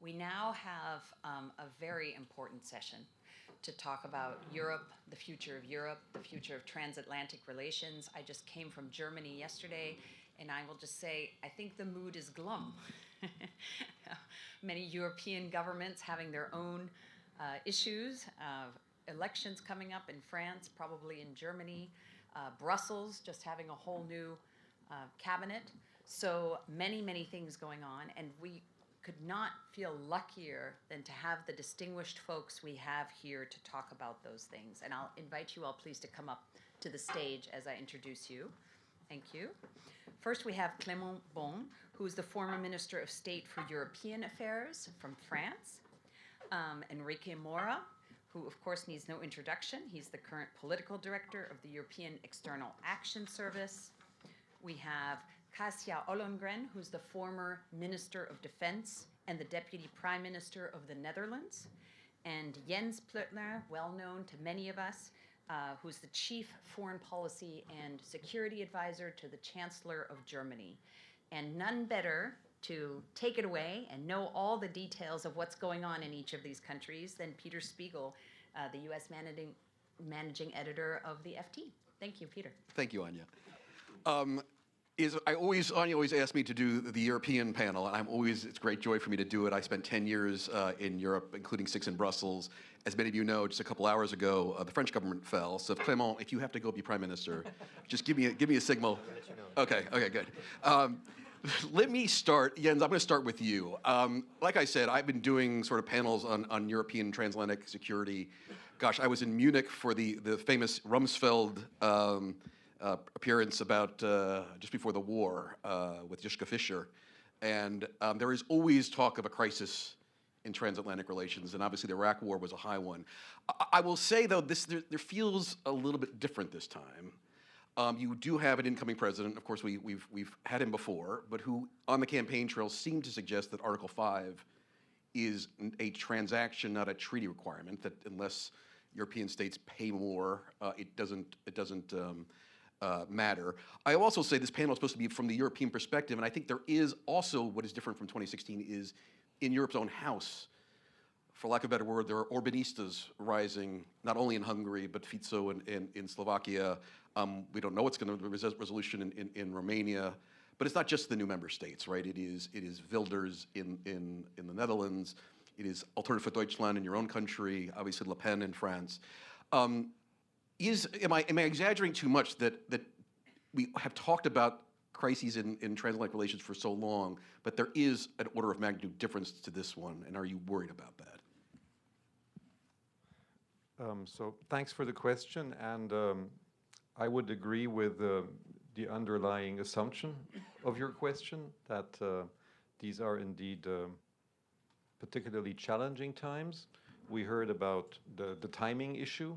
We now have a very important session to talk about Europe, the future of transatlantic relations. I just came from Germany yesterday, and I will just say, I think the mood is glum. Many European governments having their own issues, elections coming up in France, probably in Germany, Brussels just having a whole new cabinet. So many, many things going on, and we could not feel luckier than to have the distinguished folks we have here to talk about those things. And I'll invite you all please to come up to the stage as I introduce you. Thank you. First, we have Clément Beaune, who is the former Minister of State for European Affairs from France. Enrique Mora, who of course needs no introduction. He's the current political director of the European External Action Service. We have Kasia Ollongren, who's the former Minister of Defense and the Deputy Prime Minister of the Netherlands, and Jens Plötner, well known to many of us, who's the Chief Foreign Policy and Security Advisor to the Chancellor of Germany. And none better to take it away and know all the details of what's going on in each of these countries than Peter Spiegel, the U.S. managing editor of the FT. Thank you, Peter. Thank you, Anya. Anya always asks me to do the European panel, and it's a great joy for me to do it. I spent 10 years in Europe, including 6 in Brussels. As many of you know, just a couple hours ago, the French government fell. So Clément, if you have to go be prime minister, just give me a signal. Okay, good. Let me start, Jens, I'm going to start with you. Like I said, I've been doing sort of panels on European transatlantic security. Gosh, I was in Munich for the famous Rumsfeld appearance about just before the war with Joschka Fischer. And there is always talk of a crisis in transatlantic relations, and obviously the Iraq War was a high one. I will say, though, there feels a little bit different this time. You do have an incoming president, of course we've had him before, but who on the campaign trail seemed to suggest that Article 5 is a transaction, not a treaty requirement, that unless European states pay more, it doesn't matter. I also say this panel is supposed to be from the European perspective, and I think there is also what is different from 2016 is in Europe's own house. For lack of a better word, there are Orbanistas rising, not only in Hungary, but Fico in Slovakia. We don't know what's going to be the resolution in Romania, but it's not just the new member states, right? It is Wilders in the Netherlands. It is Alternative for Deutschland in your own country, obviously Le Pen in France. Am I exaggerating too much that we have talked about crises in transatlantic relations for so long, but there is an order of magnitude difference to this one, and are you worried about that? So thanks for the question, and I would agree with the underlying assumption of your question, that these are indeed particularly challenging times. We heard about the timing issue,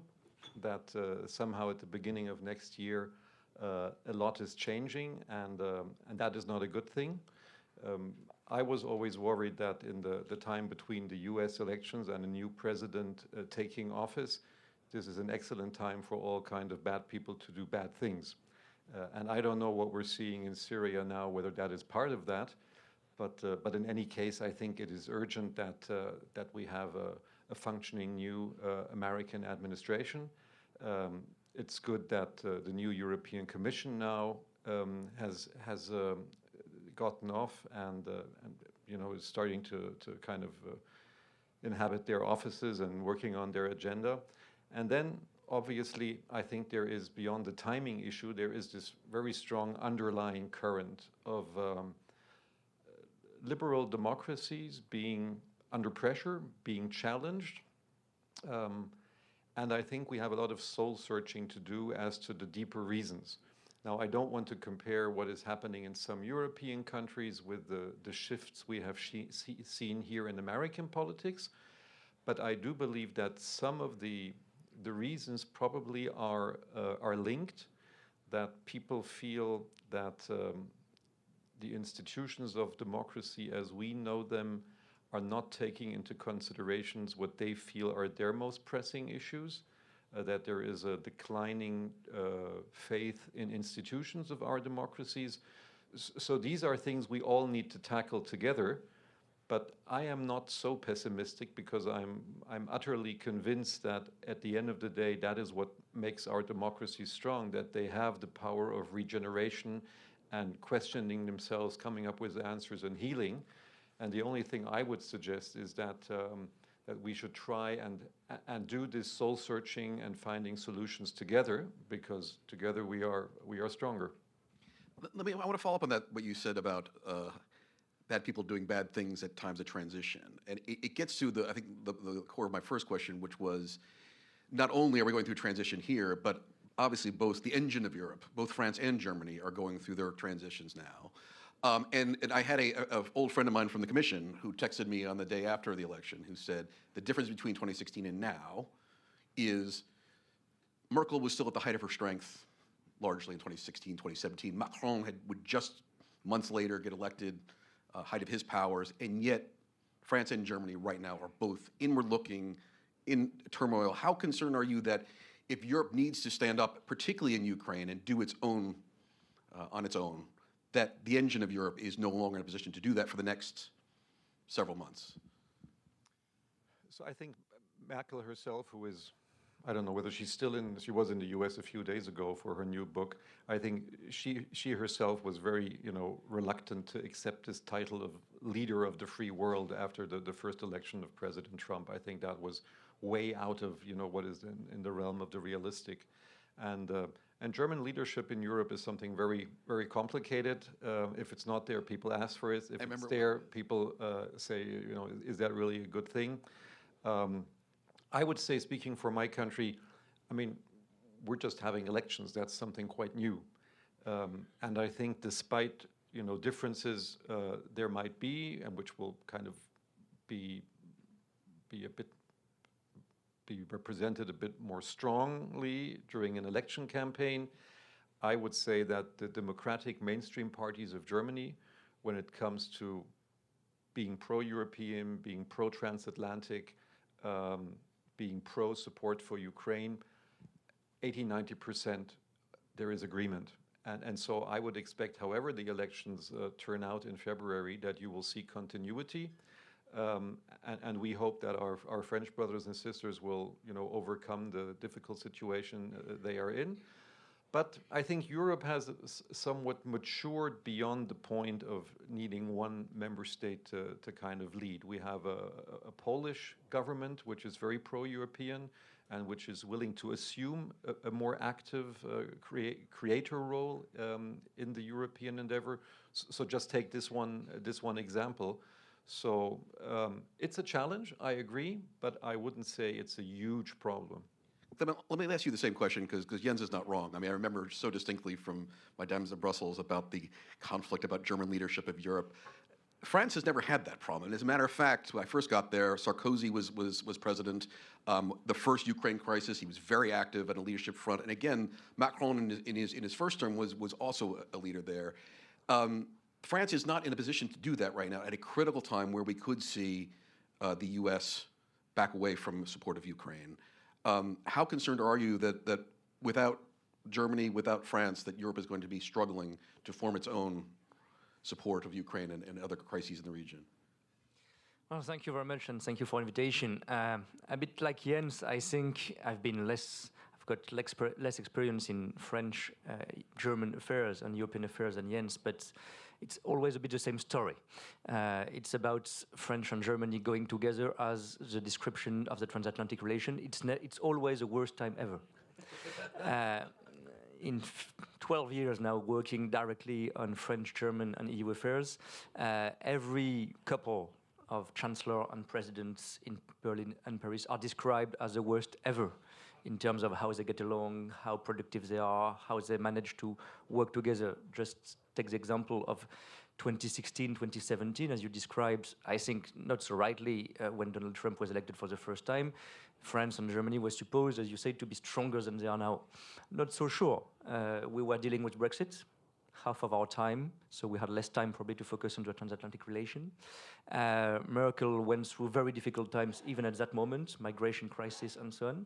that somehow at the beginning of next year a lot is changing, and that is not a good thing. I was always worried that in the time between the US elections and a new president taking office, this is an excellent time for all kind of bad people to do bad things. And I don't know what we're seeing in Syria now, whether that is part of that, but in any case, I think it is urgent that we have a functioning new American administration. It's good that the new European Commission now has gotten off and is starting to kind of inhabit their offices and working on their agenda. And then obviously I think there is, beyond the timing issue, there is this very strong underlying current of liberal democracies being under pressure, being challenged. And I think we have a lot of soul searching to do as to the deeper reasons. Now, I don't want to compare what is happening in some European countries with the shifts we have seen here in American politics, but I do believe that some of the reasons probably are linked, that people feel that the institutions of democracy as we know them are not taking into considerations what they feel are their most pressing issues, that there is a declining faith in institutions of our democracies. So these are things we all need to tackle together. But I am not so pessimistic because I'm utterly convinced that at the end of the day, that is what makes our democracy strong, that they have the power of regeneration and questioning themselves, coming up with answers and healing. And the only thing I would suggest is that that we should try and do this soul searching and finding solutions together, because together we are stronger. I want to follow up on that, what you said about bad people doing bad things at times of transition. And it gets to I think the core of my first question, which was, not only are we going through transition here, but obviously both the engine of Europe, both France and Germany, are going through their transitions now. And I had an old friend of mine from the Commission who texted me on the day after the election who said the difference between 2016 and now is Merkel was still at the height of her strength largely in 2016, 2017. Macron would just months later get elected, height of his powers, and yet France and Germany right now are both inward-looking, in turmoil. How concerned are you that if Europe needs to stand up, particularly in Ukraine, and do its own, on its own, that the engine of Europe is no longer in a position to do that for the next several months? So I think Merkel herself, who is, I don't know whether she's still she was in the US a few days ago for her new book. I think she herself was very, reluctant to accept this title of leader of the free world after the first election of President Trump. I think that was way out of, what is in the realm of the realistic. And German leadership in Europe is something very, very complicated. If it's not there, people ask for it. If it's there, people say, is that really a good thing? I would say, speaking for my country, I mean, we're just having elections. That's something quite new. And I think despite, differences there might be, and which will kind of be represented a bit more strongly during an election campaign, I would say that the democratic mainstream parties of Germany, when it comes to being pro-European, being pro-Transatlantic, being pro-support for Ukraine, 80–90% there is agreement. And so I would expect, however the elections turn out in February, that you will see continuity. And we hope that our French brothers and sisters will, overcome the difficult situation they are in. But I think Europe has somewhat matured beyond the point of needing one member state to kind of lead. We have a Polish government which is very pro-European and which is willing to assume a more active creator role in the European endeavor. So just take this one example. So it's a challenge, I agree, but I wouldn't say it's a huge problem. Let me ask you the same question, because Jens is not wrong. I mean, I remember so distinctly from my times in Brussels about the conflict about German leadership of Europe. France has never had that problem. And as a matter of fact, when I first got there, Sarkozy was president. The first Ukraine crisis, he was very active on a leadership front. And again, Macron in his first term was also a leader there. France is not in a position to do that right now at a critical time where we could see the U.S. back away from support of Ukraine. How concerned are you that without Germany, without France, that Europe is going to be struggling to form its own support of Ukraine and other crises in the region? Well, thank you very much, and thank you for the invitation. A bit like Jens, I think I've got less experience in French, German affairs and European affairs than Jens, but it's always a bit the same story. It's about French and Germany going together as the description of the transatlantic relation. It's always the worst time ever. In 12 years now working directly on French, German and EU affairs, every couple of chancellor and presidents in Berlin and Paris are described as the worst ever in terms of how they get along, how productive they are, how they manage to work together. Just take the example of 2016, 2017, as you described, I think not so rightly, when Donald Trump was elected for the first time, France and Germany were supposed, as you say, to be stronger than they are now. Not so sure. We were dealing with Brexit, half of our time, so we had less time probably to focus on the transatlantic relation. Merkel went through very difficult times even at that moment, migration crisis and so on.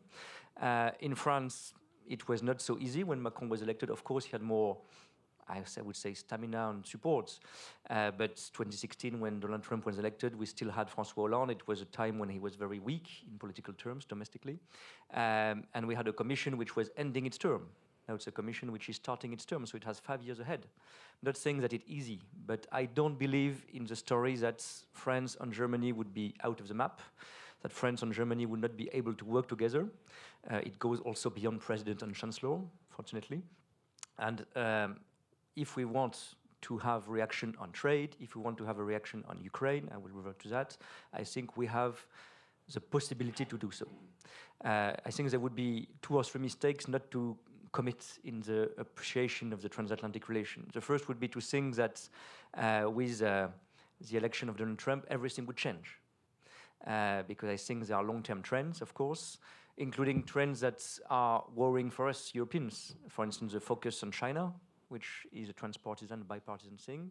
In France, it was not so easy when Macron was elected. Of course, he had more, would say, stamina and support. But 2016, when Donald Trump was elected, we still had François Hollande. It was a time when he was very weak in political terms, domestically. And we had a commission which was ending its term. Now it's a commission which is starting its term, so it has 5 years ahead. I'm not saying that it's easy, but I don't believe in the story that France and Germany would be out of the map, that France and Germany would not be able to work together. It goes also beyond president and chancellor, fortunately. And if we want to have reaction on trade, if we want to have a reaction on Ukraine, I will revert to that, I think we have the possibility to do so. I think there would be 2 or 3 mistakes not to commit in the appreciation of the transatlantic relation. The first would be to think that with the election of Donald Trump, everything would change. Because I think there are long-term trends, of course, including trends that are worrying for us Europeans. For instance, the focus on China, which is a transpartisan, bipartisan thing.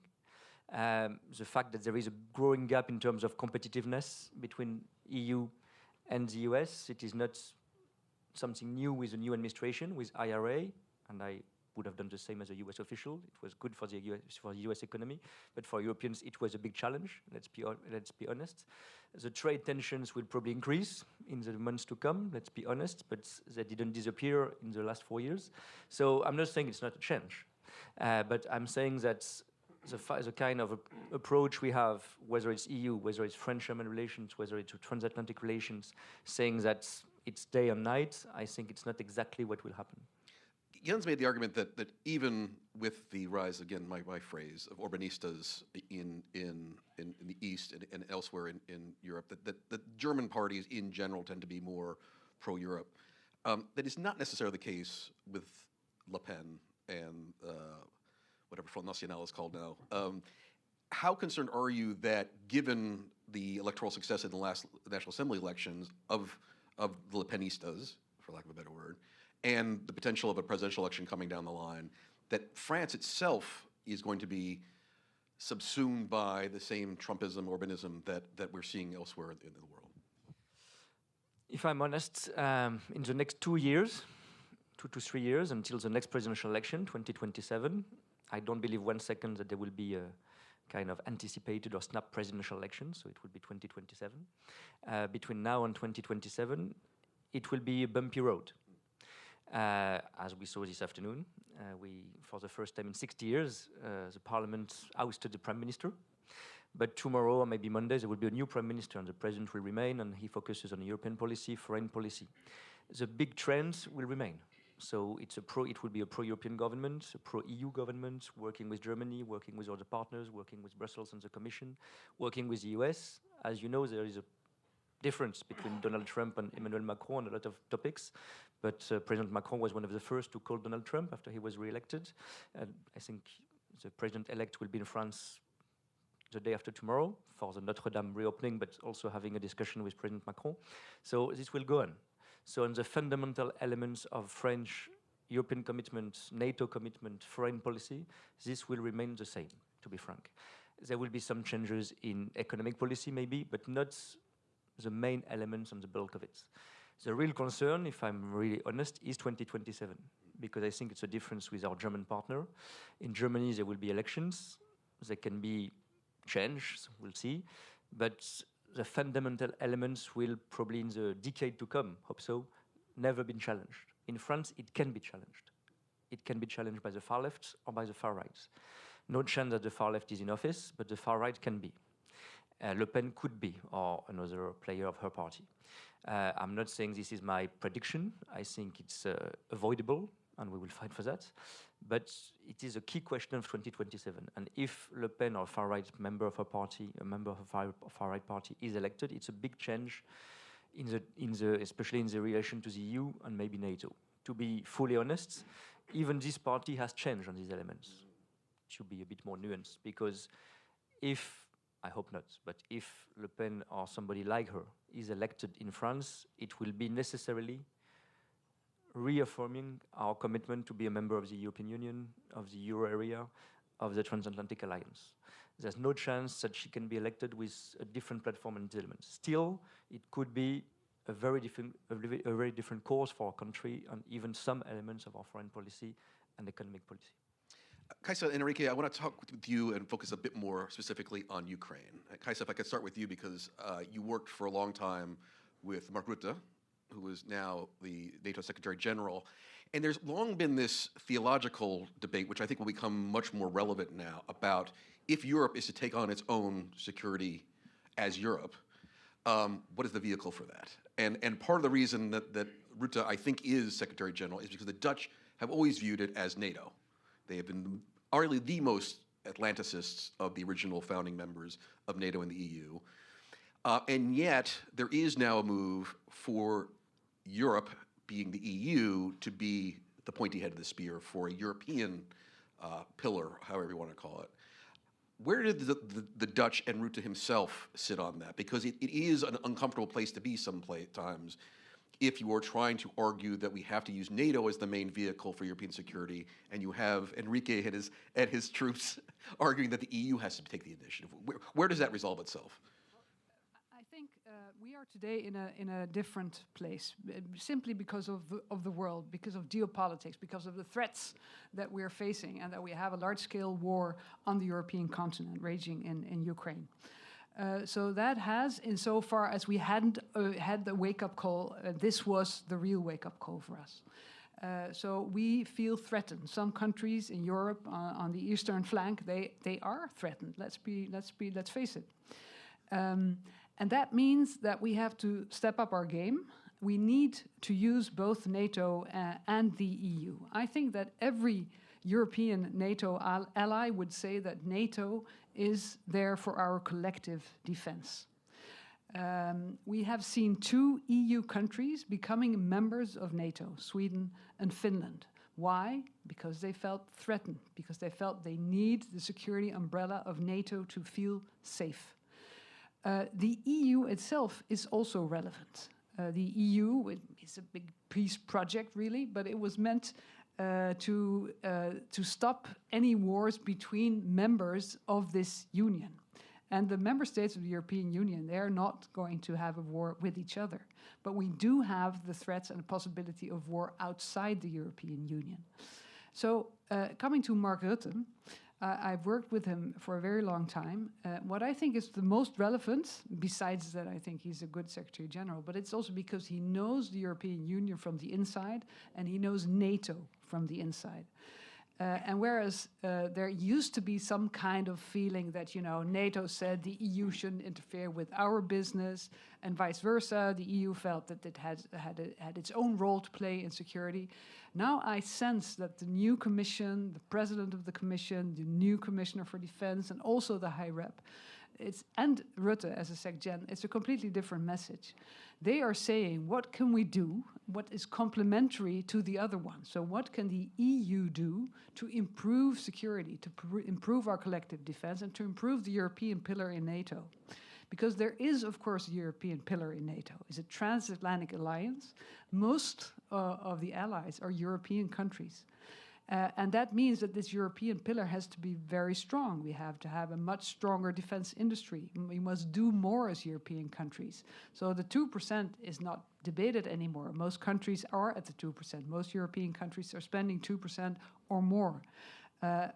The fact that there is a growing gap in terms of competitiveness between EU and the US. It is not something new with the new administration, with IRA, and I would have done the same as a US official. It was good for the US economy, but for Europeans it was a big challenge, let's be honest. The trade tensions will probably increase in the months to come, let's be honest, but they didn't disappear in the last 4 years. So I'm not saying it's not a change, but I'm saying that the kind of approach we have, whether it's EU, whether it's French-German relations, whether it's transatlantic relations, saying that it's day and night, I think it's not exactly what will happen. Jens made the argument that even with the rise, again, my phrase, of Orbanistas in the East and elsewhere in Europe, that German parties in general tend to be more pro-Europe. That is not necessarily the case with Le Pen and whatever Front National is called now. How concerned are you that, given the electoral success in the last National Assembly elections of the Le Penistas, for lack of a better word, and the potential of a presidential election coming down the line, that France itself is going to be subsumed by the same Trumpism, Orbanism that we're seeing elsewhere in the world? If I'm honest, in the next 2 years, 2 to 3 years, until the next presidential election, 2027, I don't believe 1 second that there will be a kind of anticipated or snap presidential election, so it will be 2027. Between now and 2027, it will be a bumpy road. As we saw this afternoon, for the first time in 60 years, the parliament ousted the prime minister. But tomorrow, or maybe Monday, there will be a new prime minister, and the president will remain, and he focuses on European policy, foreign policy. The big trends will remain. So it will be a pro-European government, a pro-EU government, working with Germany, working with other partners, working with Brussels and the Commission, working with the US. As you know, there is a difference between Donald Trump and Emmanuel Macron on a lot of topics. But President Macron was one of the first to call Donald Trump after he was re-elected. And I think the president-elect will be in France the day after tomorrow for the Notre Dame reopening, but also having a discussion with President Macron. So this will go on. So on the fundamental elements of French European commitment, NATO commitment, foreign policy, this will remain the same, to be frank. There will be some changes in economic policy maybe, but not the main elements and the bulk of it. The real concern, if I'm really honest, is 2027, because I think it's a difference with our German partner. In Germany, there will be elections. There can be change, we'll see. But the fundamental elements will probably, in the decade to come, hope so, never been challenged. In France, it can be challenged. It can be challenged by the far left or by the far right. No chance that the far left is in office, but the far right can be. Le Pen could be, or another player of her party. I'm not saying this is my prediction. I think it's avoidable, and we will fight for that. But it is a key question of 2027. And if Le Pen, or far-right member of her party, a member of a far-right party, is elected, it's a big change, especially in the relation to the EU and maybe NATO. To be fully honest, even this party has changed on these elements. It should be a bit more nuanced, because if, I hope not, but if Le Pen or somebody like her is elected in France, it will be necessarily reaffirming our commitment to be a member of the European Union, of the Euro area, of the Transatlantic Alliance. There's no chance that she can be elected with a different platform and elements. Still, it could be a very different course for our country and even some elements of our foreign policy and economic policy. Kaisa and Enrique, I want to talk with you and focus a bit more specifically on Ukraine. Kaisa, if I could start with you, because you worked for a long time with Mark Rutte, who is now the NATO Secretary General. And there's long been this theological debate, which I think will become much more relevant now, about if Europe is to take on its own security as Europe, what is the vehicle for that? And part of the reason that Rutte, I think, is Secretary General is because the Dutch have always viewed it as NATO. They have been arguably the most Atlanticists of the original founding members of NATO and the EU. And yet, there is now a move for Europe, being the EU, to be the pointy head of the spear for a European pillar, however you want to call it. Where did the Dutch and Rutte himself sit on that? Because it is an uncomfortable place to be sometimes if you are trying to argue that we have to use NATO as the main vehicle for European security, and you have Enrique and his troops arguing that the EU has to take the initiative. Where does that resolve itself? I think we are today in a different place, simply because of the world, because of geopolitics, because of the threats that we are facing, and that we have a large-scale war on the European continent raging in Ukraine. So that has, insofar as we hadn't had the wake-up call, this was the real wake-up call for us. So we feel threatened. Some countries in Europe on the eastern flank, they are threatened. Let's face it. And that means that we have to step up our game. We need to use both NATO and the EU. I think that every European NATO ally would say that NATO is there for our collective defense. We have seen 2 EU countries becoming members of NATO, Sweden and Finland. Why? Because they felt threatened, because they felt they need the security umbrella of NATO to feel safe. The EU itself is also relevant. The EU is a big peace project, really, but it was meant to stop any wars between members of this union. And the member states of the European Union, they are not going to have a war with each other. But we do have the threats and the possibility of war outside the European Union. So coming to Mark Rutte, I've worked with him for a very long time. What I think is the most relevant, besides that I think he's a good Secretary General, but it's also because he knows the European Union from the inside and he knows NATO from the inside. And whereas there used to be some kind of feeling that, NATO said the EU shouldn't interfere with our business, and vice versa, the EU felt that it had its own role to play in security. Now I sense that the new Commission, the President of the Commission, the new Commissioner for Defense, and also the High Rep, and Rutte as a Sec-Gen, it's a completely different message. They are saying, what can we do? What is complementary to the other one? So what can the EU do to improve security, to improve our collective defense, and to improve the European pillar in NATO? Because there is, of course, a European pillar in NATO. It's a transatlantic alliance. Most of the allies are European countries. And that means that this European pillar has to be very strong. We have to have a much stronger defense industry. We must do more as European countries. So the 2% is not debated anymore. Most countries are at the 2%. Most European countries are spending 2% or more.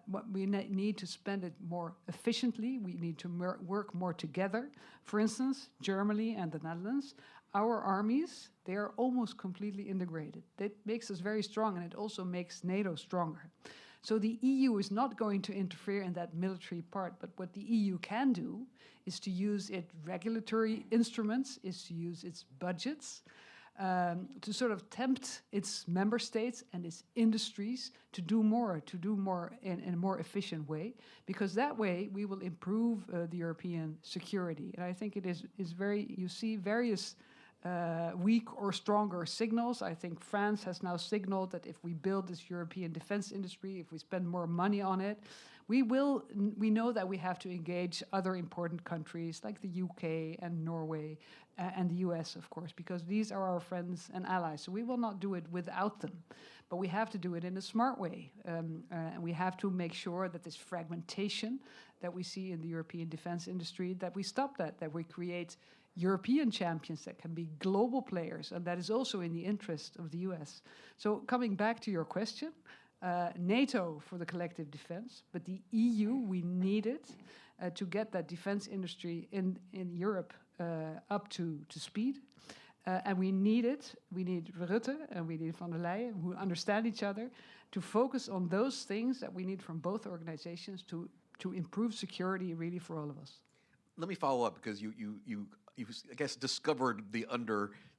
What we need to spend it more efficiently. We need to work more together. For instance, Germany and the Netherlands, our armies, they are almost completely integrated. That makes us very strong, and it also makes NATO stronger. So the EU is not going to interfere in that military part, but what the EU can do is to use its regulatory instruments, is to use its budgets, to sort of tempt its member states and its industries to do more in a more efficient way, because that way we will improve the European security. And I think it is you see various weak or stronger signals. I think France has now signaled that if we build this European defense industry, if we spend more money on it, we know that we have to engage other important countries like the UK and Norway and the US, of course, because these are our friends and allies. So we will not do it without them, but we have to do it in a smart way. And we have to make sure that this fragmentation that we see in the European defense industry, that we stop that we create European champions that can be global players, and that is also in the interest of the US. So coming back to your question, NATO for the collective defense, but the EU, we need it to get that defense industry in Europe up to speed. And we need it. We need Rutte and we need von der Leyen, who understand each other, to focus on those things that we need from both organizations to improve security really for all of us. Let me follow up, because you I guess discovered the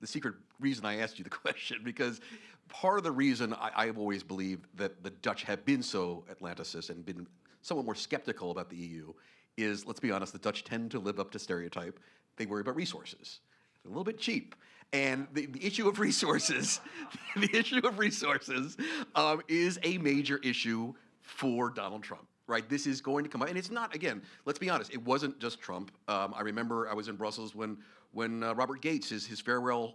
secret reason I asked you the question, because part of the reason I've always believed that the Dutch have been so Atlanticist and been somewhat more skeptical about the EU is, let's be honest, the Dutch tend to live up to stereotype. They worry about resources. They're a little bit cheap. And the issue of resources, is a major issue for Donald Trump, right? This is going to come out, and it's not, again, let's be honest, it wasn't just Trump. I remember I was in Brussels when Robert Gates, his farewell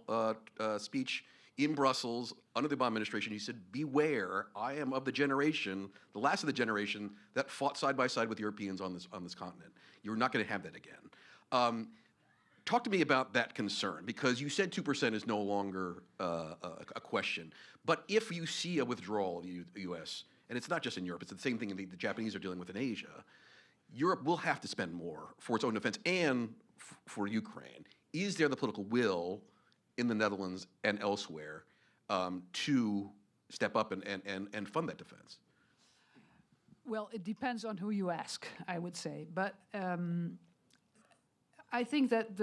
speech in Brussels under the Obama administration, he said, beware, I am of the generation, the last of the generation that fought side by side with Europeans on this continent. You're not going to have that again. Talk to me about that concern, because you said 2% is no longer a question. But if you see a withdrawal of the U.S., and it's not just in Europe, it's the same thing the Japanese are dealing with in Asia, Europe will have to spend more for its own defense and for Ukraine. Is there the political will in the Netherlands and elsewhere to step up and fund that defense? Well, it depends on who you ask, I would say. But I think that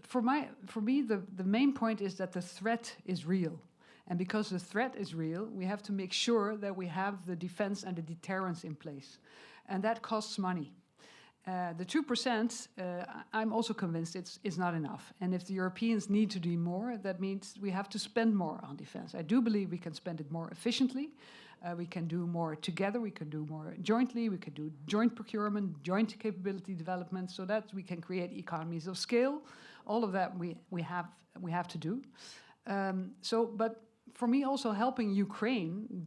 for me, the main point is that the threat is real. And because the threat is real, we have to make sure that we have the defense and the deterrence in place. And that costs money. The 2%, I'm also convinced it's not enough. And if the Europeans need to do more, that means we have to spend more on defense. I do believe we can spend it more efficiently. We can do more together. We can do more jointly. We can do joint procurement, joint capability development, so that we can create economies of scale. All of that we have to do. But for me, also helping Ukraine,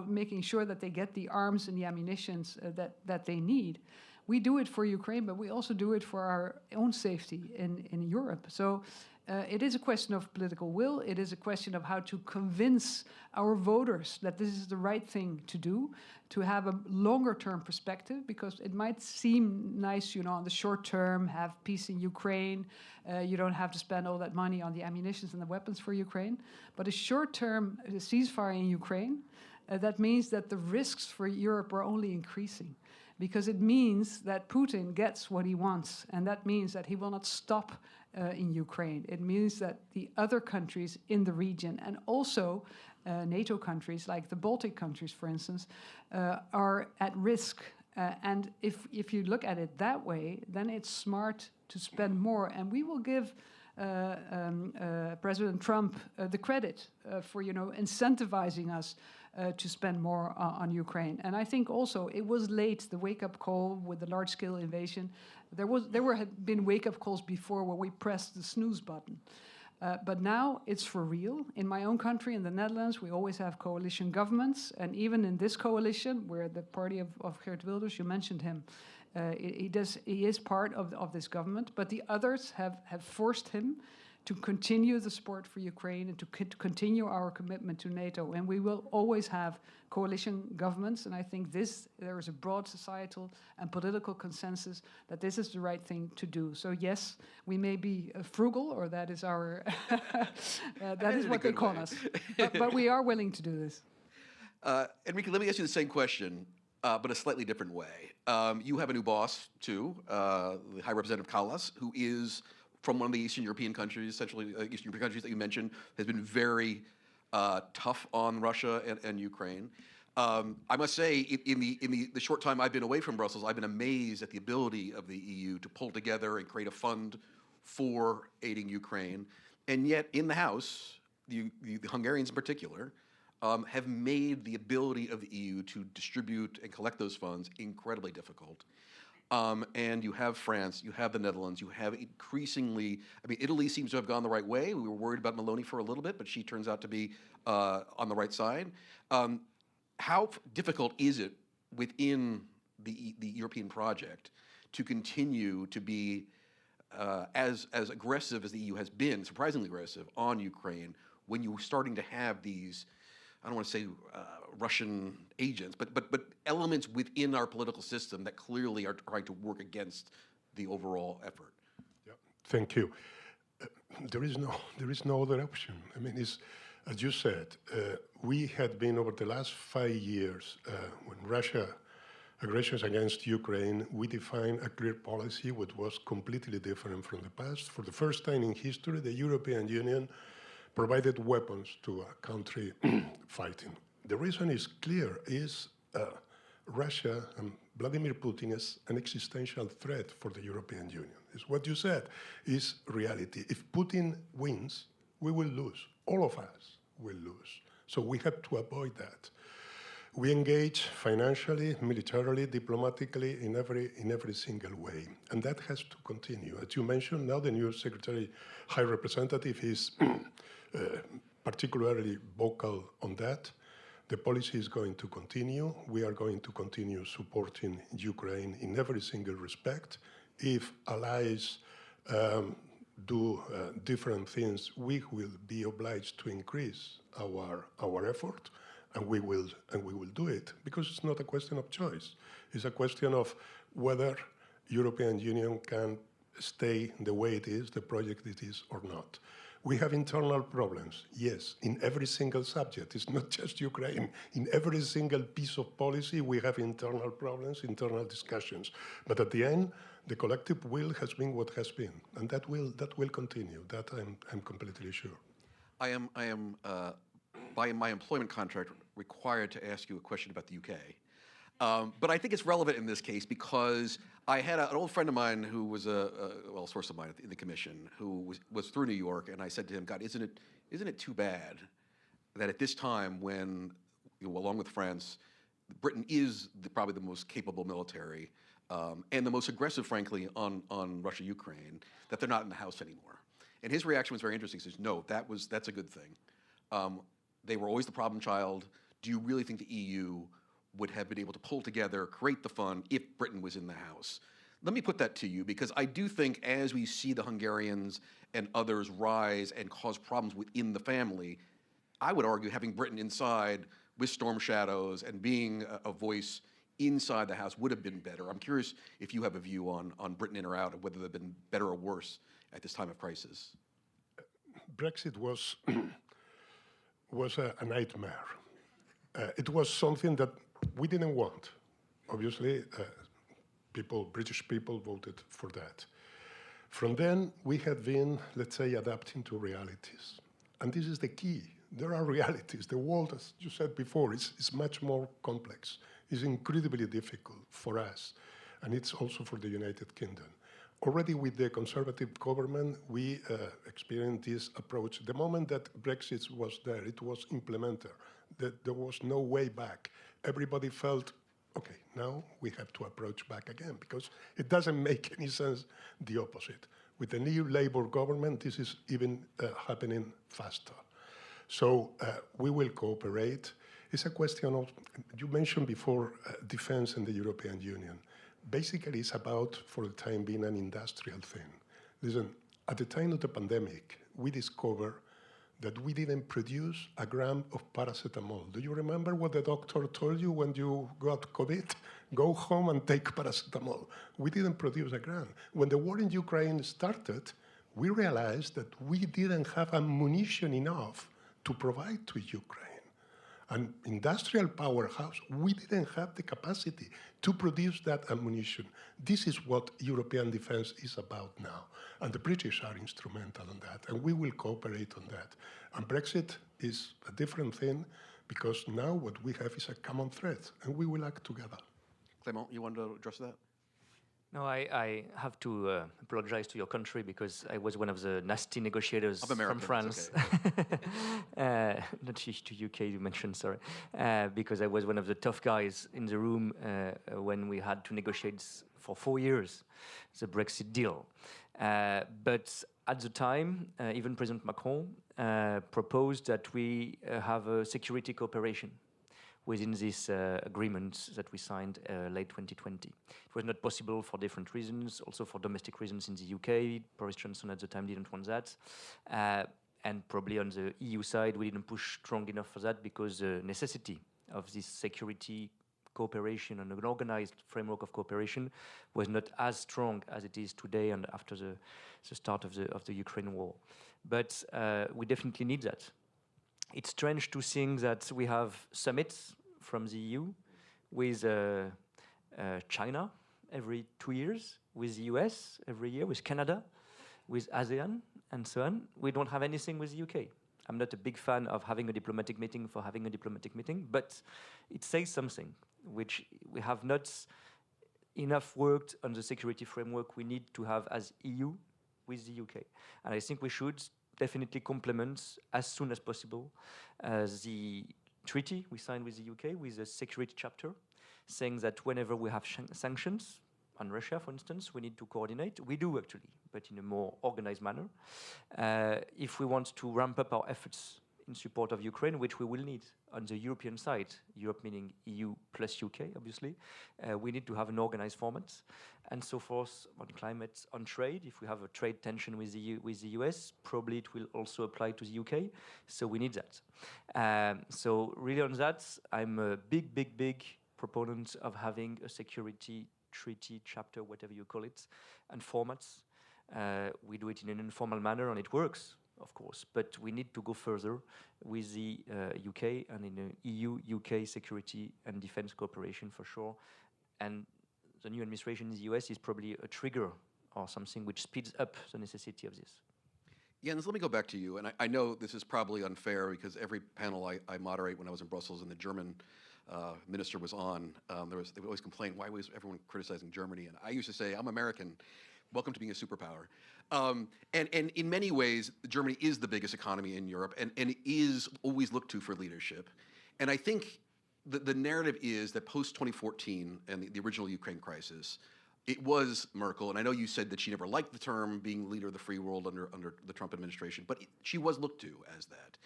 making sure that they get the arms and the ammunitions that they need. We do it for Ukraine, but we also do it for our own safety in Europe. So it is a question of political will. It is a question of how to convince our voters that this is the right thing to do, to have a longer-term perspective, because it might seem nice, on the short term, have peace in Ukraine. You don't have to spend all that money on the ammunition and the weapons for Ukraine. But a short-term ceasefire in Ukraine, that means that the risks for Europe are only increasing, because it means that Putin gets what he wants, and that means that he will not stop in Ukraine. It means that the other countries in the region, and also NATO countries like the Baltic countries, for instance, are at risk. And if you look at it that way, then it's smart to spend more. And we will give President Trump the credit for incentivizing us to spend more on Ukraine. And I think also it was late, the wake-up call with the large-scale invasion. There had been wake-up calls before where we pressed the snooze button. But now it's for real. In my own country, in the Netherlands, we always have coalition governments. And even in this coalition, where the party of Geert Wilders, you mentioned him, he is part of this government. But the others have forced him to continue the support for Ukraine and to continue our commitment to NATO. And we will always have coalition governments. And I think there is a broad societal and political consensus that this is the right thing to do. So yes, we may be frugal, or that is our, that is what they call us. But we are willing to do this. Enrique, let me ask you the same question, but a slightly different way. You have a new boss, too, the High Representative Kallas, who is from one of the Eastern European countries, essentially Eastern European countries that you mentioned, has been very tough on Russia and Ukraine. I must say, in the short time I've been away from Brussels, I've been amazed at the ability of the EU to pull together and create a fund for aiding Ukraine. And yet, in the House, the Hungarians in particular, have made the ability of the EU to distribute and collect those funds incredibly difficult. And you have France, you have the Netherlands, you have increasingly, Italy seems to have gone the right way. We were worried about Meloni for a little bit, but she turns out to be on the right side. How difficult is it within the European project to continue to be as aggressive as the EU has been, surprisingly aggressive, on Ukraine, when you're starting to have these I don't want to say Russian agents, but elements within our political system that clearly are trying to work against the overall effort. Yeah, thank you. There is no other option. I mean, it's, as you said, we had been over the last 5 years when Russia aggressions against Ukraine, we defined a clear policy which was completely different from the past. For the first time in history, the European Union provided weapons to a country fighting. The reason is clear, is Russia and Vladimir Putin is an existential threat for the European Union. It's what you said, is reality. If Putin wins, we will lose. All of us will lose. So we have to avoid that. We engage financially, militarily, diplomatically in every single way, and that has to continue. As you mentioned, now the new Secretary High Representative is particularly vocal on that. The policy is going to continue. We are going to continue supporting Ukraine in every single respect. If allies do different things, we will be obliged to increase our effort. And we will do it, because it's not a question of choice. It's a question of whether European Union can stay the way it is, the project it is, or not. We have internal problems, yes, in every single subject. It's not just Ukraine. In every single piece of policy, we have internal problems, internal discussions. But at the end, the collective will has been what has been, and that will continue. That I'm completely sure. I am by my employment contract, required to ask you a question about the UK. But I think it's relevant in this case because I had an old friend of mine who was a source of mine in the commission who was through New York, and I said to him, God, isn't it too bad that at this time when, along with France, Britain is probably the most capable military and the most aggressive, frankly, on Russia-Ukraine, that they're not in the House anymore. And his reaction was very interesting. He says, no, that's a good thing. They were always the problem child. Do you really think the EU would have been able to pull together, create the fund, if Britain was in the House? Let me put that to you, because I do think as we see the Hungarians and others rise and cause problems within the family, I would argue having Britain inside with storm shadows and being a voice inside the House would have been better. I'm curious if you have a view on Britain in or out, and whether they've been better or worse at this time of crisis. Brexit was a nightmare. It was something that we didn't want. Obviously, British people voted for that. From then, we have been, let's say, adapting to realities. And this is the key. There are realities. The world, as you said before, is much more complex. It's incredibly difficult for us, and it's also for the United Kingdom. Already with the Conservative government, we experienced this approach. The moment that Brexit was there, it was implemented. There was no way back. Everybody felt, okay, now we have to approach back again, because it doesn't make any sense the opposite. With the new Labour government, this is even happening faster. So we will cooperate. It's a question of, you mentioned before, defense in the European Union. Basically, it's about, for the time being, an industrial thing. Listen, at the time of the pandemic, we discovered that we didn't produce a gram of paracetamol. Do you remember what the doctor told you when you got COVID? Go home and take paracetamol. We didn't produce a gram. When the war in Ukraine started, we realized that we didn't have ammunition enough to provide to Ukraine. An industrial powerhouse, we didn't have the capacity to produce that ammunition. This is what European defense is about now. And the British are instrumental in that, and we will cooperate on that. And Brexit is a different thing, because now what we have is a common threat, and we will act together. Clément, you want to address that? No, I have to apologize to your country, because I was one of the nasty negotiators from France. Okay. Not to UK, you mentioned, sorry. Because I was one of the tough guys in the room when we had to negotiate for 4 years the Brexit deal. But at the time, even President Macron proposed that we have a security cooperation within this agreement that we signed late 2020. It was not possible for different reasons, also for domestic reasons in the UK. Boris Johnson at the time didn't want that. And probably on the EU side, we didn't push strong enough for that because the necessity of this security cooperation and an organized framework of cooperation was not as strong as it is today and after the start of the Ukraine war. But we definitely need that. It's strange to think that we have summits from the EU with China every 2 years, with the US every year, with Canada, with ASEAN, and so on. We don't have anything with the UK. I'm not a big fan of having a diplomatic meeting for having a diplomatic meeting, but it says something, which we have not enough worked on the security framework we need to have as EU with the UK. And I think we should definitely complement as soon as possible the treaty we signed with the UK with a security chapter, saying that whenever we have sanctions, on Russia, for instance, we need to coordinate. We do actually, but in a more organized manner. If we want to ramp up our efforts in support of Ukraine, which we will need on the European side, Europe meaning EU plus UK, obviously, we need to have an organized format, and so forth on climate, on trade. If we have a trade tension with the US, probably it will also apply to the UK, so we need that. So really on that, I'm a big proponent of having a security treaty, chapter, whatever you call it, and formats. We do it in an informal manner, and it works, of course, but we need to go further with the UK and in the EU-UK security and defense cooperation for sure. And the new administration in the US is probably a trigger or something which speeds up the necessity of this. Jens, let me go back to you. And I know this is probably unfair because every panel I moderate when I was in Brussels and the German minister was on, they would always complain, why was everyone criticizing Germany? And I used to say, I'm American. Welcome to being a superpower. And in many ways, Germany is the biggest economy in Europe and it is always looked to for leadership. And I think the narrative is that post-2014 and the original Ukraine crisis, it was Merkel, and I know you said that she never liked the term being leader of the free world under the Trump administration, but she was looked to as that.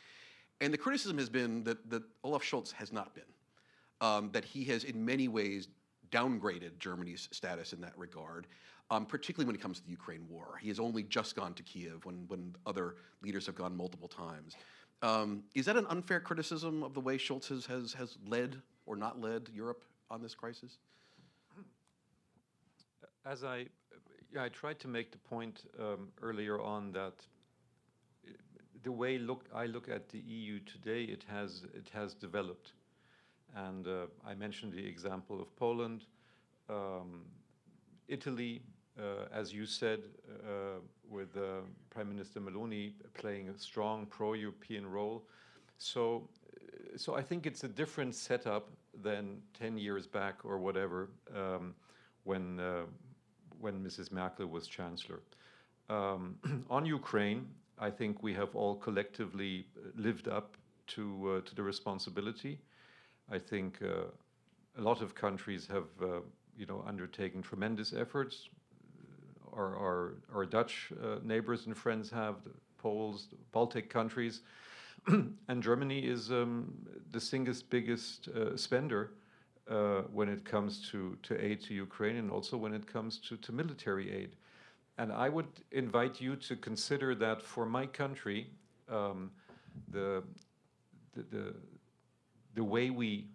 And the criticism has been that Olaf Scholz has not been, that he has in many ways downgraded Germany's status in that regard, particularly when it comes to the Ukraine war. He has only just gone to Kiev when other leaders have gone multiple times. Is that an unfair criticism of the way Scholz has led or not led Europe on this crisis? As I tried to make the point earlier on that the way I look at the EU today, it has developed, and I mentioned the example of Poland, Italy, as you said, with Prime Minister Meloni playing a strong pro-European role. So I think it's a different setup than 10 years back or whatever, when Mrs. Merkel was chancellor. On Ukraine, I think we have all collectively lived up to the responsibility. I think a lot of countries have undertaken tremendous efforts. Our Dutch neighbors and friends have, the Poles, the Baltic countries, and Germany is the single biggest spender when it comes to aid to Ukraine and also when it comes to military aid. And I would invite you to consider that for my country, the way we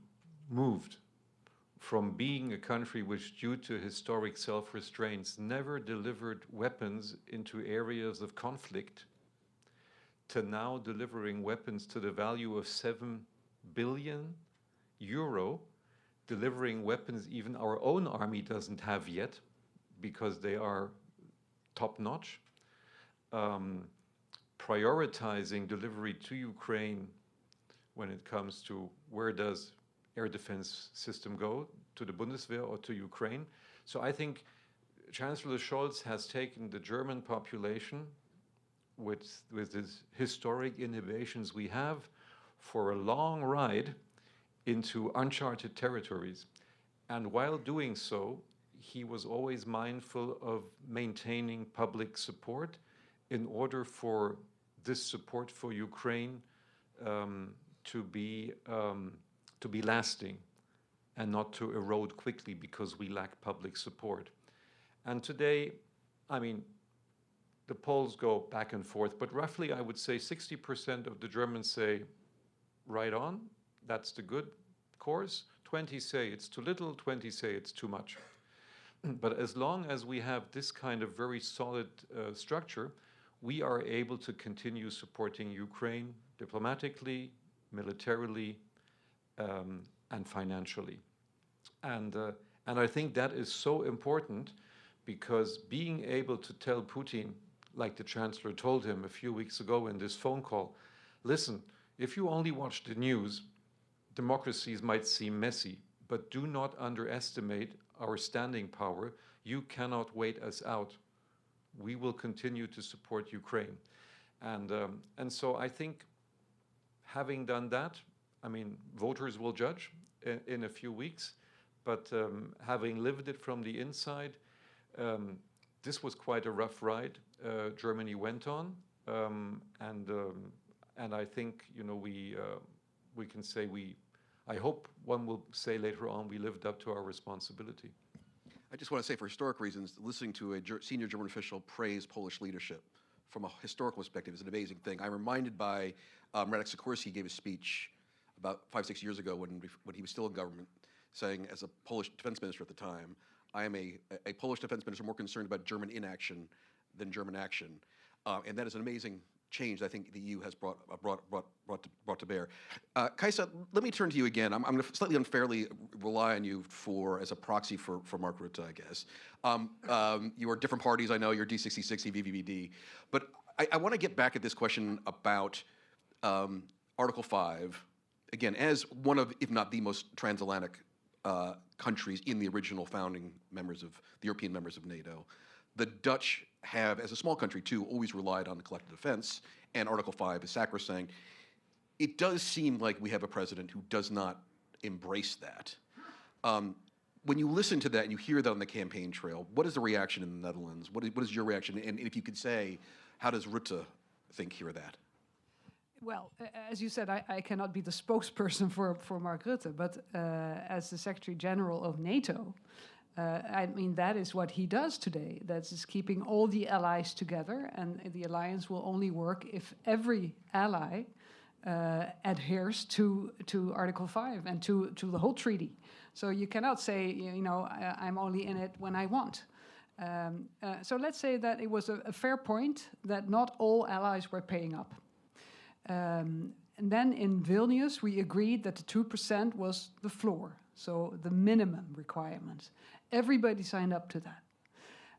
moved from being a country which, due to historic self-restraints, never delivered weapons into areas of conflict, to now delivering weapons to the value of 7 billion euro, delivering weapons even our own army doesn't have yet because they are top-notch, prioritizing delivery to Ukraine when it comes to where does air defense system go, to the Bundeswehr or to Ukraine. So I think Chancellor Scholz has taken the German population with his historic innovations we have for a long ride into uncharted territories. And while doing so, he was always mindful of maintaining public support in order for this support for Ukraine to be lasting and not to erode quickly because we lack public support. And today, I mean, the polls go back and forth, but roughly I would say 60% of the Germans say, right on, that's the good course. 20 say it's too little, 20 say it's too much. But as long as we have this kind of very solid structure, we are able to continue supporting Ukraine diplomatically, militarily, and financially. And I think that is so important, because being able to tell Putin, like the Chancellor told him a few weeks ago in this phone call, listen, if you only watch the news, democracies might seem messy, but do not underestimate our standing power. You cannot wait us out. We will continue to support Ukraine. And so I think, having done that, I mean, voters will judge in a few weeks, but having lived it from the inside, this was quite a rough ride Germany went on, and I think, you know, we can say I hope one will say later on we lived up to our responsibility. I just want to say, for historic reasons, listening to a senior German official praise Polish leadership from a historical perspective is an amazing thing. I'm reminded by Radek Sikorski gave a speech about 5-6 years ago when he was still in government, saying, as a Polish defense minister at the time, I am a Polish defense minister more concerned about German inaction than German action. And that is an amazing change I think the EU has brought to bear. Kaisa, let me turn to you again. I'm going to slightly unfairly rely on you as a proxy for Mark Rutte, I guess. You are different parties, I know. You're D6060, VVD. But I want to get back at this question about Article 5, again, as one of, if not the most transatlantic countries in the original founding members of the European members of NATO. The Dutch have, as a small country too, always relied on the collective defense, and Article 5 is sacrosanct. It does seem like we have a president who does not embrace that. When you listen to that and you hear that on the campaign trail, what is the reaction in the Netherlands? What is your reaction? And if you could say, how does Rutte hear that? Well, as you said, I cannot be the spokesperson for Mark Rutte, but as the Secretary General of NATO, I mean, that is what he does today. That is keeping all the allies together, and the alliance will only work if every ally adheres to Article 5 and to the whole treaty. So you cannot say, you know, I'm only in it when I want. So let's say that it was a fair point that not all allies were paying up. And then in Vilnius, we agreed that the 2% was the floor, so the minimum requirement. Everybody signed up to that.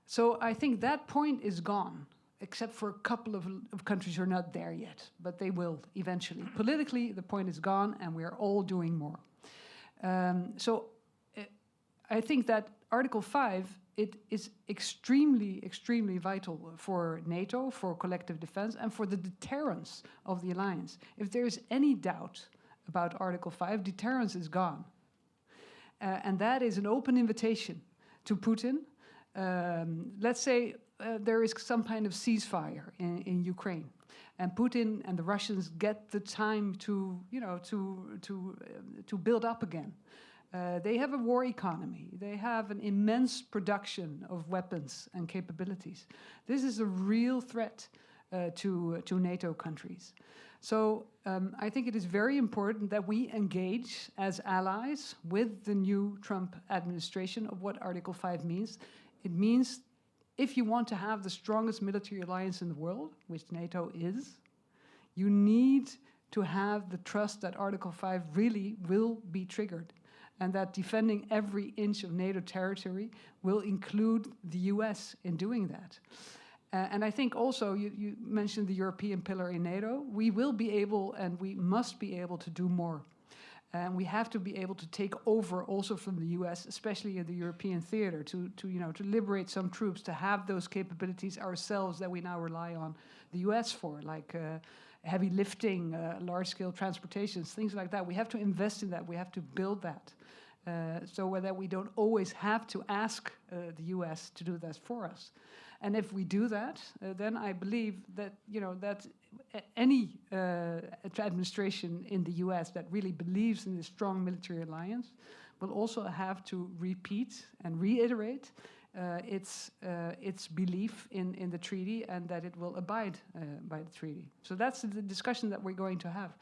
So I think that point is gone, except for a couple of countries who are not there yet, but they will eventually. Politically, the point is gone, and we are all doing more. So I think that Article 5, it is extremely, extremely vital for NATO, for collective defense, and for the deterrence of the alliance. If there is any doubt about Article 5, deterrence is gone. And that is an open invitation to Putin. Let's say there is some kind of ceasefire in Ukraine, and Putin and the Russians get the time to, you know, to build up again. They have a war economy. They have an immense production of weapons and capabilities. This is a real threat to NATO countries. So I think it is very important that we engage as allies with the new Trump administration of what Article 5 means. It means if you want to have the strongest military alliance in the world, which NATO is, you need to have the trust that Article 5 really will be triggered, and that defending every inch of NATO territory will include the US in doing that. And I think also, you mentioned the European pillar in NATO. We will be able, and we must be able to do more. And we have to be able to take over also from the US, especially in the European theater, to liberate some troops, to have those capabilities ourselves that we now rely on the US for, like heavy lifting, large-scale transportations, things like that. We have to invest in that. We have to build that. So that we don't always have to ask the US to do that for us. And if we do that, then I believe that, you know, that any administration in the US that really believes in this strong military alliance will also have to repeat and reiterate its belief in the treaty and that it will abide by the treaty. So that's the discussion that we're going to have.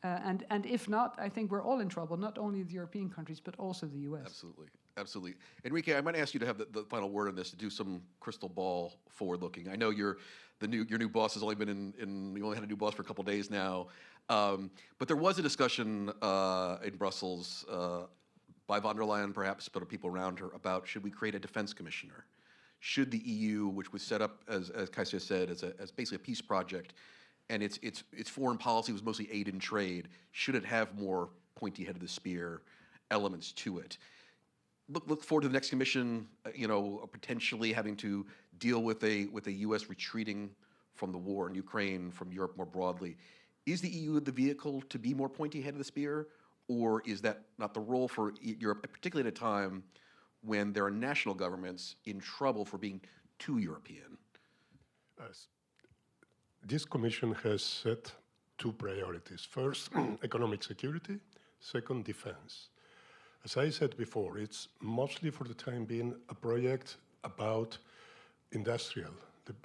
And if not, I think we're all in trouble, not only the European countries, but also the US. Absolutely. Absolutely. Enrique, I might ask you to have the final word on this, to do some crystal ball forward looking. I know your new boss has only been you only had a new boss for a couple of days now. But there was a discussion in Brussels by von der Leyen, perhaps, but people around her, about should we create a defense commissioner? Should the EU, which was set up, as Kasia said, as basically a peace project, and its foreign policy was mostly aid and trade, should it have more pointy head of the spear elements to it? Look forward to the next commission, potentially having to deal with a U.S. retreating from the war in Ukraine, from Europe more broadly. Is the EU the vehicle to be more pointy head of the spear, or is that not the role for Europe, particularly at a time when there are national governments in trouble for being too European? This commission has set two priorities. First, economic security. Second, defense. As I said before, it's mostly for the time being a project about the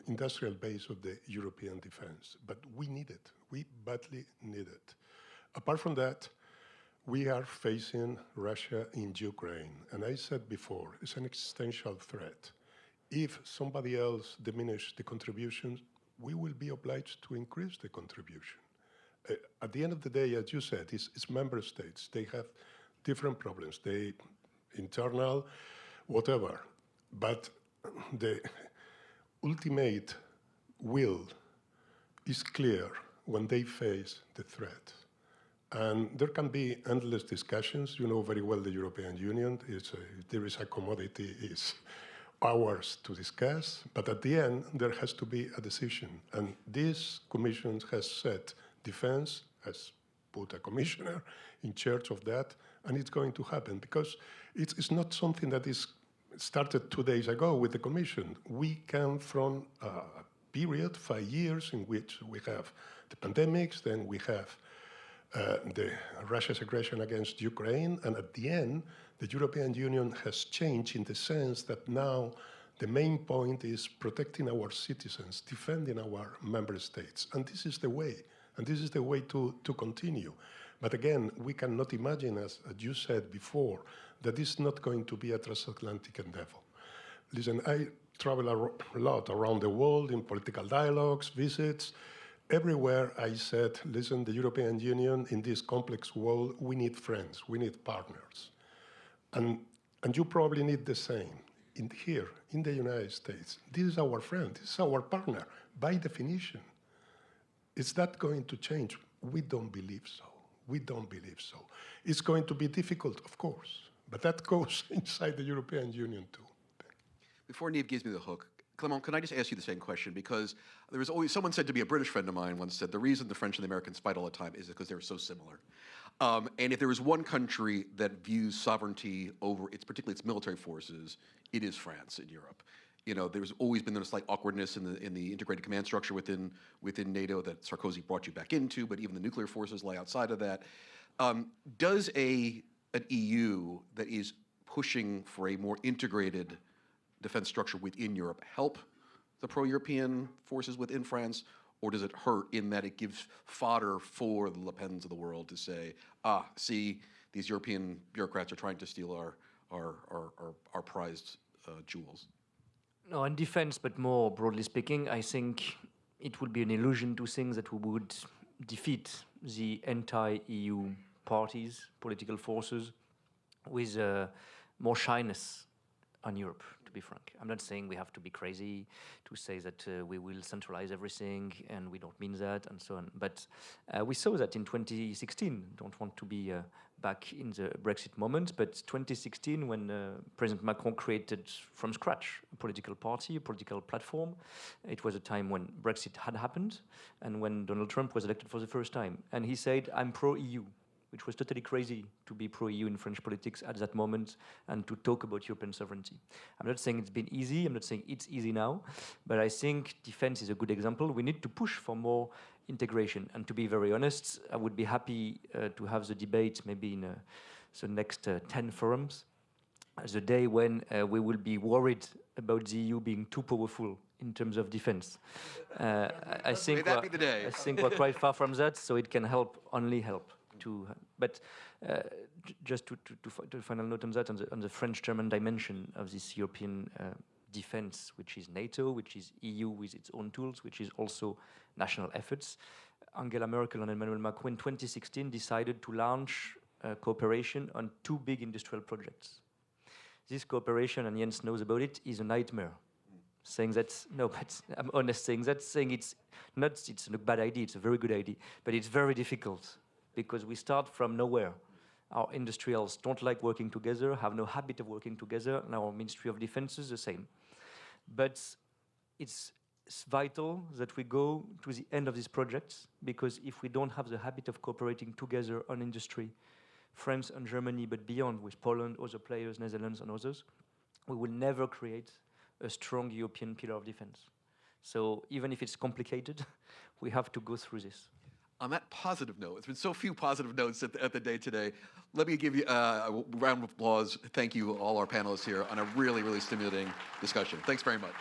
industrial base of the European defense. But we need it. We badly need it. Apart from that, we are facing Russia in Ukraine. And I said before, it's an existential threat. If somebody else diminishes the contributions, we will be obliged to increase the contribution. At the end of the day, as you said, it's member states. They have different problems, internal, whatever. But the ultimate will is clear when they face the threat. And there can be endless discussions. You know very well the European Union. There is a commodity, it's hours to discuss. But at the end, there has to be a decision. And this commission has set defense, has put a commissioner in charge of that, and it's going to happen because it's not something that is started 2 days ago with the Commission. We come from a period, 5 years, in which we have the pandemics, then we have the Russia's aggression against Ukraine, and at the end, the European Union has changed in the sense that now the main point is protecting our citizens, defending our member states, and this is the way, to continue. But again, we cannot imagine, as you said before, that it's not going to be a transatlantic endeavor. Listen, I travel a lot around the world in political dialogues, visits. Everywhere I said, listen, the European Union, in this complex world, we need friends, we need partners. And you probably need the same here in the United States. This is our friend, this is our partner, by definition. Is that going to change? We don't believe so. We don't believe so. It's going to be difficult, of course, but that goes inside the European Union too. Before Niamh gives me the hook, Clément, can I just ask you the same question? Because there was always, someone said to me, a British friend of mine once said, the reason the French and the Americans fight all the time is because they're so similar. And if there is one country that views sovereignty over particularly its military forces, it is France in Europe. There's always been a slight awkwardness in the integrated command structure within NATO that Sarkozy brought you back into, but even the nuclear forces lie outside of that. Does an EU that is pushing for a more integrated defense structure within Europe help the pro-European forces within France, or does it hurt in that it gives fodder for the Le Pens of the world to say, see, these European bureaucrats are trying to steal our prized jewels? No, on defense, but more broadly speaking, I think it would be an illusion to think that we would defeat the anti-EU parties, political forces, with more shyness on Europe, to be frank. I'm not saying we have to be crazy to say that we will centralize everything, and we don't mean that, and so on. But we saw that in 2016. Don't want to be back in the Brexit moment, but 2016, when President Macron created from scratch a political party, a political platform, it was a time when Brexit had happened, and when Donald Trump was elected for the first time. And he said, I'm pro-EU, which was totally crazy to be pro-EU in French politics at that moment and to talk about European sovereignty. I'm not saying it's been easy, I'm not saying it's easy now, but I think defense is a good example. We need to push for more integration. And to be very honest, I would be happy to have the debate maybe in the next 10 forums the day when we will be worried about the EU being too powerful in terms of defense. I think May that be the day. I think we're quite far from that, so it can only help. But just to final note on that, on the French-German dimension of this European defense, which is NATO, which is EU with its own tools, which is also national efforts. Angela Merkel and Emmanuel Macron in 2016 decided to launch cooperation on 2 big industrial projects. This cooperation, and Jens knows about it, is a nightmare. Saying that, no, but I'm honest saying that, saying it's a bad idea, it's a very good idea, but it's very difficult because we start from nowhere. Our industrials don't like working together, have no habit of working together, and our Ministry of Defense is the same. But it's vital that we go to the end of these projects, because if we don't have the habit of cooperating together on industry, France and Germany, but beyond, with Poland, other players, Netherlands and others, we will never create a strong European pillar of defense. So even if it's complicated, we have to go through this. On that positive note, there's been so few positive notes at the day today. Let me give you a round of applause. Thank you, all our panelists here, on a really, really stimulating discussion. Thanks very much.